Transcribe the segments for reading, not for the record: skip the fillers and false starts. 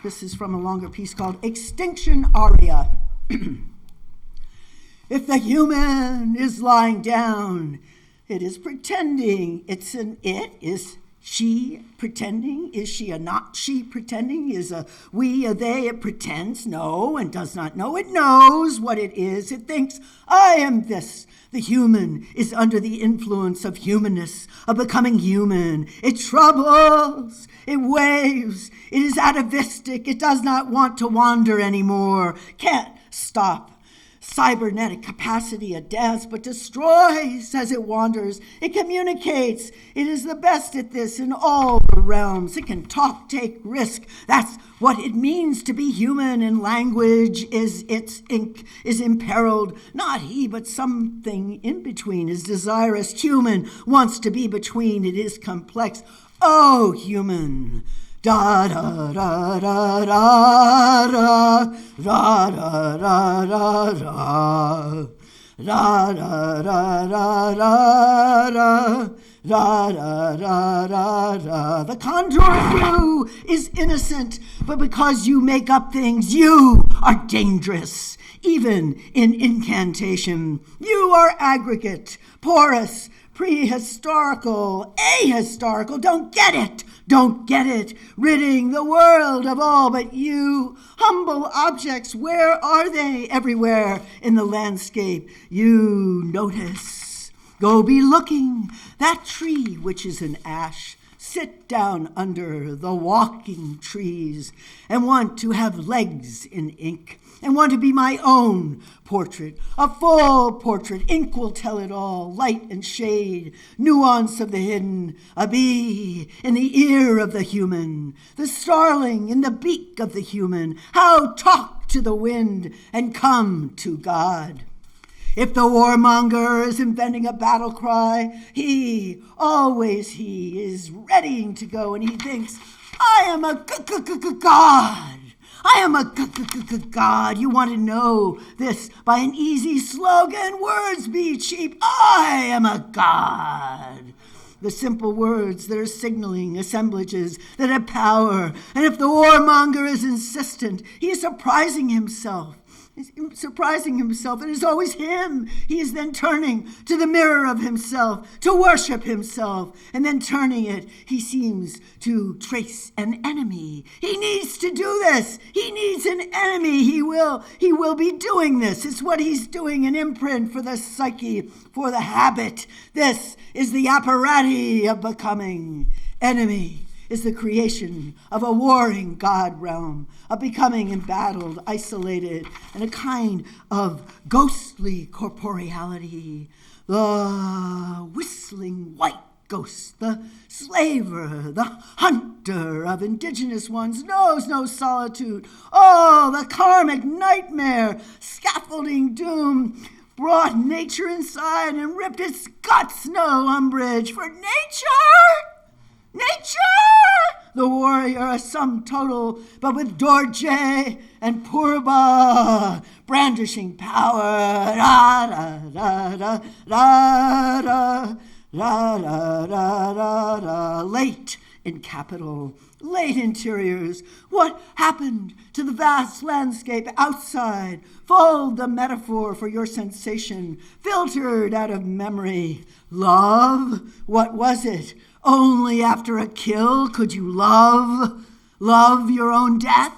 This is from a longer piece called EXTINCTION, ARIA. If the human is lying down, it is pretending it's an it. Is she pretending? Is she a not she pretending? Is a we, a they? It pretends, no, and does not know. It knows what it is. It thinks, I am this. The human is under the influence of humanness, of becoming human. It troubles, it waves, it is atavistic, it does not want to wander anymore, can't stop. Cybernetic capacity adapts but destroys as it wanders. It communicates. It is the best at this in all the realms. It can talk, take risk. That's what it means to be human, and language is imperiled. Not he, but something in between is desirous. Human wants to be between. It is complex. Oh, human. Da da da da da da da da da da da da da da da da da. The contour of you is innocent, but because you make up things, you are dangerous. Even in incantation, you are aggregate, porous, prehistorical, ahistorical. Don't get it. Don't get it, ridding the world of all but you. Humble objects, where are they? Everywhere in the landscape you notice. Go be looking. That tree which is an ash, sit down under the walking trees and want to have legs in ink and want to be my own portrait, a full portrait. Ink will tell it all, light and shade, nuance of the hidden, a bee in the ear of the human, the starling in the beak of the human. How talk to the wind and come to God. If the warmonger is inventing a battle cry, he, always he, is readying to go, and he thinks, I am a god. I am a god. You want to know this by an easy slogan? Words be cheap. I am a god. The simple words that are signaling assemblages that have power. And if the warmonger is insistent, he is surprising himself. He's surprising himself. It is always him. He is then turning to the mirror of himself to worship himself. And then turning it, he seems to trace an enemy. He needs to do this. He needs an enemy. He will be doing this. It's what he's doing, an imprint for the psyche, for the habit. This is the apparatus of becoming. Enemy is the creation of a warring God realm, of becoming embattled, isolated, and a kind of ghostly corporeality. The whistling white ghost, the slaver, the hunter of indigenous ones, knows no solitude. Oh, the karmic nightmare, scaffolding doom, brought nature inside and ripped its guts, no umbrage for nature. Nature! The warrior, a sum total, but with Dorje and Purba, brandishing power. Da da da da da da da da da da. Late in capital, late interiors. What happened to the vast landscape outside? Fold the metaphor for your sensation, filtered out of memory. Love? What was it? Only after a kill could you love your own death?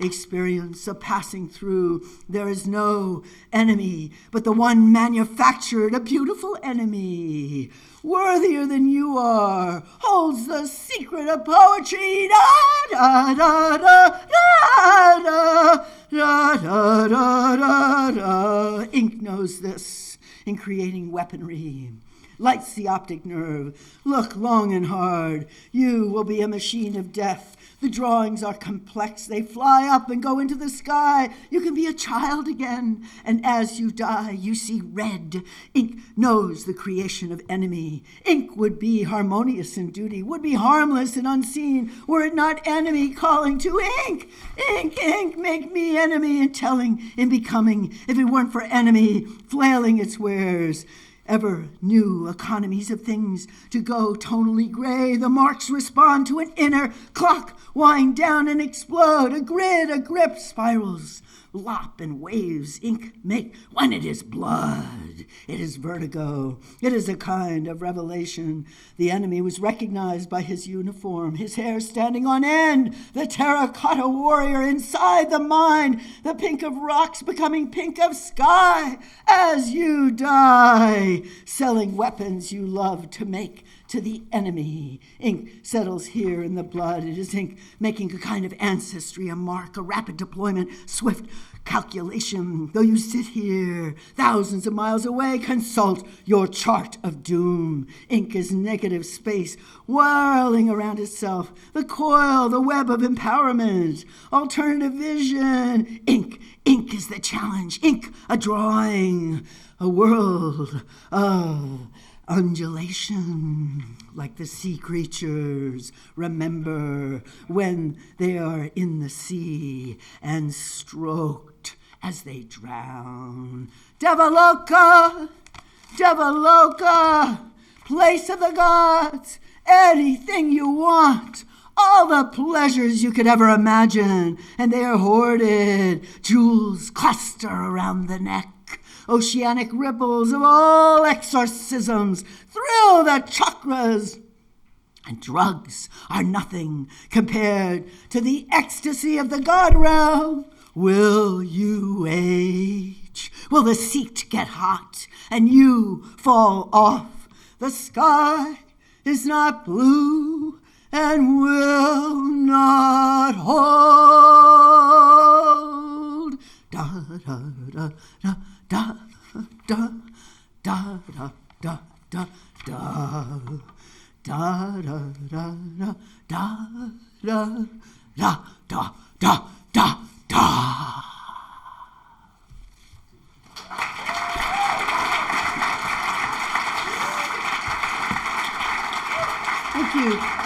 Experience of passing through. There is no enemy, but the one manufactured, a beautiful enemy, worthier than you are, holds the secret of poetry. Da da da da da da da da da da. Ink knows this in creating weaponry. Lights the optic nerve. Look long and hard. You will be a machine of death. The drawings are complex. They fly up and go into the sky. You can be a child again. And as you die, you see red. Ink knows the creation of enemy. Ink would be harmonious in duty, would be harmless and unseen, were it not enemy calling to ink. Ink, ink, make me enemy, and telling in becoming. If it weren't for enemy flailing its wares, ever new economies of things to go tonally gray. The marks respond to an inner clock, wind down and explode. A grid, a grip, spirals, lop and waves ink make. When it is blood, it is vertigo. It is a kind of revelation. The enemy was recognized by his uniform, his hair standing on end. The terracotta warrior inside the mind, the pink of rocks becoming pink of sky as you die, selling weapons you love to make to the enemy. Ink settles here in the blood. It is ink making a kind of ancestry, a mark, a rapid deployment, swift calculation. Though you sit here thousands of miles away, consult your chart of doom. Ink is negative space, whirling around itself. The coil, the web of empowerment, alternative vision. Ink is the challenge. Ink, a drawing, a world of undulation, like the sea creatures remember when they are in the sea and stroked as they drown. Devaloka, Devaloka, place of the gods, anything you want, all the pleasures you could ever imagine, and they are hoarded. Jewels cluster around the neck. Oceanic ripples of all exorcisms thrill the chakras. And drugs are nothing compared to the ecstasy of the God realm. Will you age? Will the seat get hot and you fall off? The sky is not blue and will not hold. Da da da da. Da da da da da da da da da da da da da da da da da. Thank you.